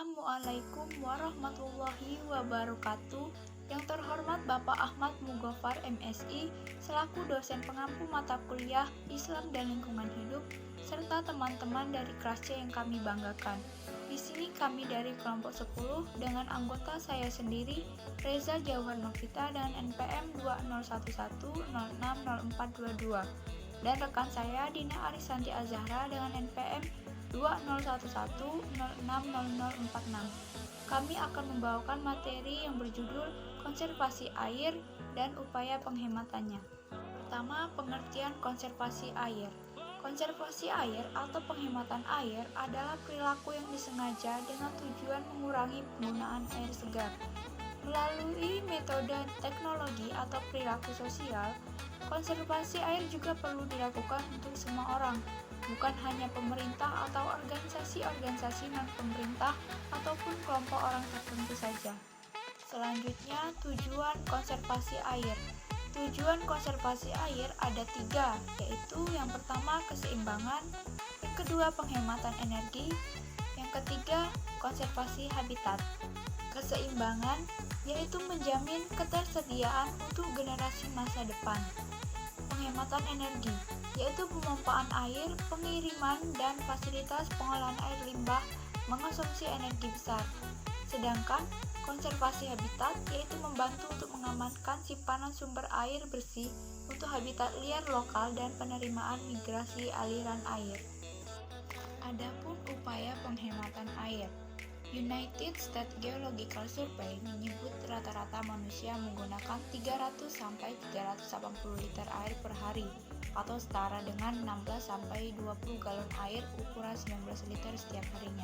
Assalamualaikum warahmatullahi wabarakatuh. Yang terhormat Bapak Ahmad Mugofar MSI selaku dosen pengampu mata kuliah Islam dan Lingkungan Hidup serta teman-teman dari kelas C yang kami banggakan. Di sini kami dari kelompok 10 dengan anggota saya sendiri Reza Jauhar Novita dengan NPM 2011060422 dan rekan saya Dina Arisanti Azahra dengan NPM 2011060046. Kami akan membawakan materi yang berjudul konservasi air dan upaya penghematannya. Pertama, pengertian konservasi air. Konservasi air atau penghematan air adalah perilaku yang disengaja dengan tujuan mengurangi penggunaan air segar. Melalui metode teknologi atau perilaku sosial, konservasi air juga perlu dilakukan untuk semua orang, bukan hanya pemerintah atau organisasi-organisasi non-pemerintah ataupun kelompok orang tertentu saja. Selanjutnya, tujuan konservasi air. Tujuan konservasi air ada 3, yaitu yang pertama keseimbangan, yang kedua penghematan energi, yang ketiga konservasi habitat. Keseimbangan yaitu menjamin ketersediaan untuk generasi masa depan. Penghematan energi yaitu pemompaan air, pengiriman, dan fasilitas pengolahan air limbah mengonsumsi energi besar. Sedangkan konservasi habitat yaitu membantu untuk mengamankan simpanan sumber air bersih untuk habitat liar lokal dan penerimaan migrasi aliran air. Adapun upaya penghematan air, United States Geological Survey menyebut rata-rata manusia menggunakan 300-380 liter air per hari atau setara dengan 16-20 galon air ukuran 19 liter setiap harinya.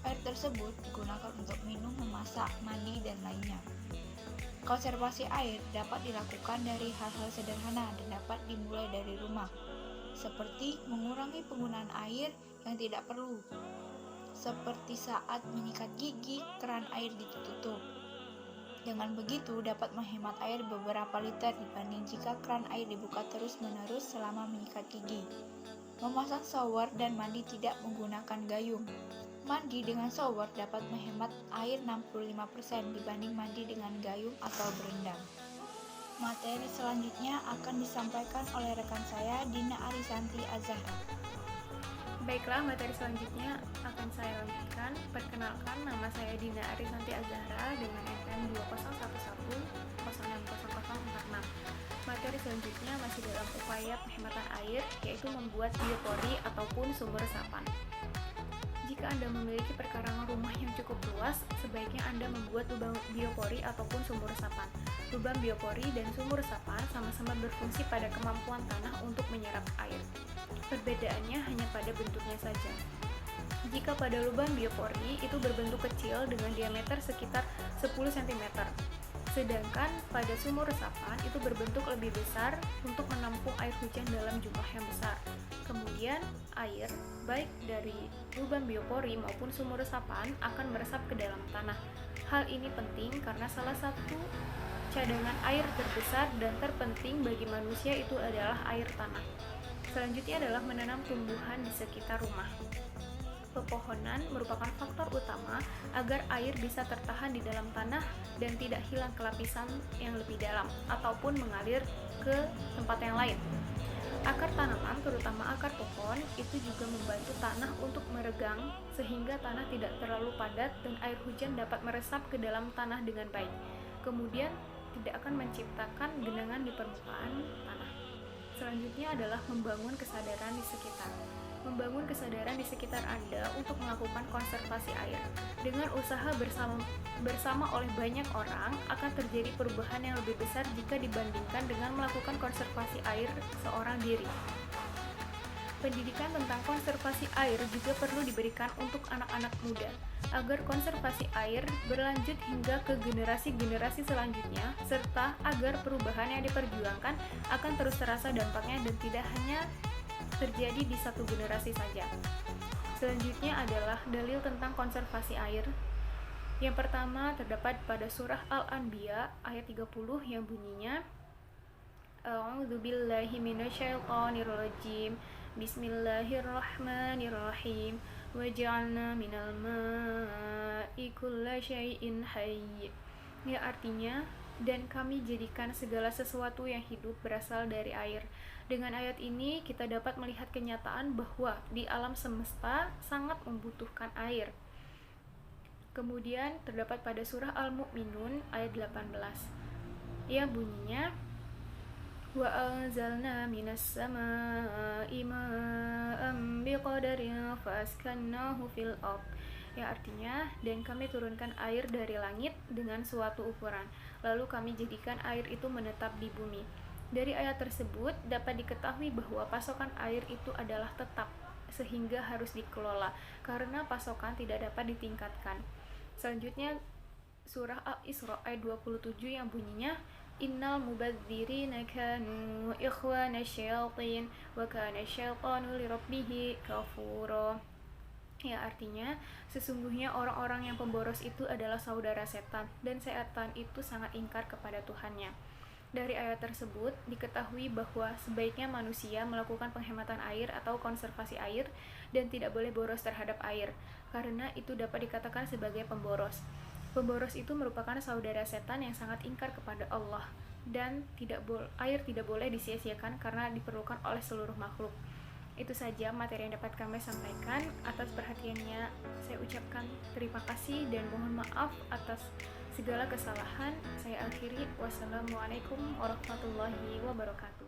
Air tersebut digunakan untuk minum, memasak, mandi, dan lainnya. Konservasi air dapat dilakukan dari hal-hal sederhana dan dapat dimulai dari rumah, seperti mengurangi penggunaan air yang tidak perlu, seperti saat menyikat gigi, keran air ditutup. Dengan begitu dapat menghemat air beberapa liter dibanding jika keran air dibuka terus-menerus selama menyikat gigi. Memasang shower dan mandi tidak menggunakan gayung. Mandi dengan shower dapat menghemat air 65% dibanding mandi dengan gayung atau berendam. Materi selanjutnya akan disampaikan oleh rekan saya Dina Arisanti Azahra. Baiklah, materi selanjutnya akan saya lanjutkan. Perkenalkan, nama saya Dina Arisanti Azahra dengan NPM 201110600046. Materi selanjutnya masih dalam upaya penghematan air, yaitu membuat biopori ataupun sumur resapan. Jika Anda memiliki perkarangan rumah yang cukup luas, sebaiknya Anda membuat lubang biopori ataupun sumur resapan. Lubang biopori dan sumur resapan sama-sama berfungsi pada kemampuan tanah untuk menyerap air. Perbedaannya hanya pada bentuknya saja. Jika pada lubang biopori itu berbentuk kecil dengan diameter sekitar 10 cm, sedangkan pada sumur resapan itu berbentuk lebih besar untuk menampung air hujan dalam jumlah yang besar. Kemudian, air, baik dari lubang biopori maupun sumur resapan, akan meresap ke dalam tanah. Hal ini penting karena salah satu cadangan air terbesar dan terpenting bagi manusia itu adalah air tanah. Selanjutnya adalah menanam tumbuhan di sekitar rumah. Pepohonan merupakan faktor utama agar air bisa tertahan di dalam tanah dan tidak hilang ke lapisan yang lebih dalam ataupun mengalir ke tempat yang lain. Akar tanaman, terutama akar pohon, itu juga membantu tanah untuk meregang sehingga tanah tidak terlalu padat dan air hujan dapat meresap ke dalam tanah dengan baik. Kemudian tidak akan menciptakan genangan di permukaan tanah. Selanjutnya adalah membangun kesadaran di sekitar. Membangun kesadaran di sekitar Anda untuk melakukan konservasi air. Dengan usaha bersama oleh banyak orang, akan terjadi perubahan yang lebih besar jika dibandingkan dengan melakukan konservasi air seorang diri. Pendidikan tentang konservasi air juga perlu diberikan untuk anak-anak muda, agar konservasi air berlanjut hingga ke generasi-generasi selanjutnya, serta agar perubahan yang diperjuangkan akan terus terasa dampaknya dan tidak hanya terjadi di satu generasi saja. Selanjutnya adalah dalil tentang konservasi air. Yang pertama terdapat pada surah Al-Anbiya ayat 30 yang bunyinya A'udzubillahi minasyaitonirrajim. Bismillahirrahmanirrahim. waj'alna minal ma'i kulla syai'in hayy. Ya, artinya, dan kami jadikan segala sesuatu yang hidup berasal dari air. Dengan ayat ini kita dapat melihat kenyataan bahwa di alam semesta sangat membutuhkan air. Kemudian terdapat pada surah Al-Mu'minun ayat 18 yang bunyinya wa anzalna minas samaa'i ma'an biqadarin faskannahu fil ard. Ya, artinya, dan kami turunkan air dari langit dengan suatu ukuran, lalu kami jadikan air itu menetap di bumi. Dari ayat tersebut dapat diketahui bahwa pasokan air itu adalah tetap, sehingga harus dikelola, karena pasokan tidak dapat ditingkatkan. Selanjutnya surah Al-Isra ayat 27 yang bunyinya innal mubadzirina kanu ikhwana syayatin wa kana syaitanu lirabbih kafura. Ya, artinya, sesungguhnya orang-orang yang pemboros itu adalah saudara setan, dan setan itu sangat ingkar kepada Tuhannya. Dari ayat tersebut diketahui bahwa sebaiknya manusia melakukan penghematan air atau konservasi air dan tidak boleh boros terhadap air, karena itu dapat dikatakan sebagai pemboros. Pemboros itu merupakan saudara setan yang sangat ingkar kepada Allah, dan air tidak boleh disia-siakan karena diperlukan oleh seluruh makhluk. Itu saja materi yang dapat kami sampaikan. Atas perhatiannya saya ucapkan terima kasih dan mohon maaf atas segala kesalahan. Saya akhiri. Wassalamualaikum warahmatullahi wabarakatuh.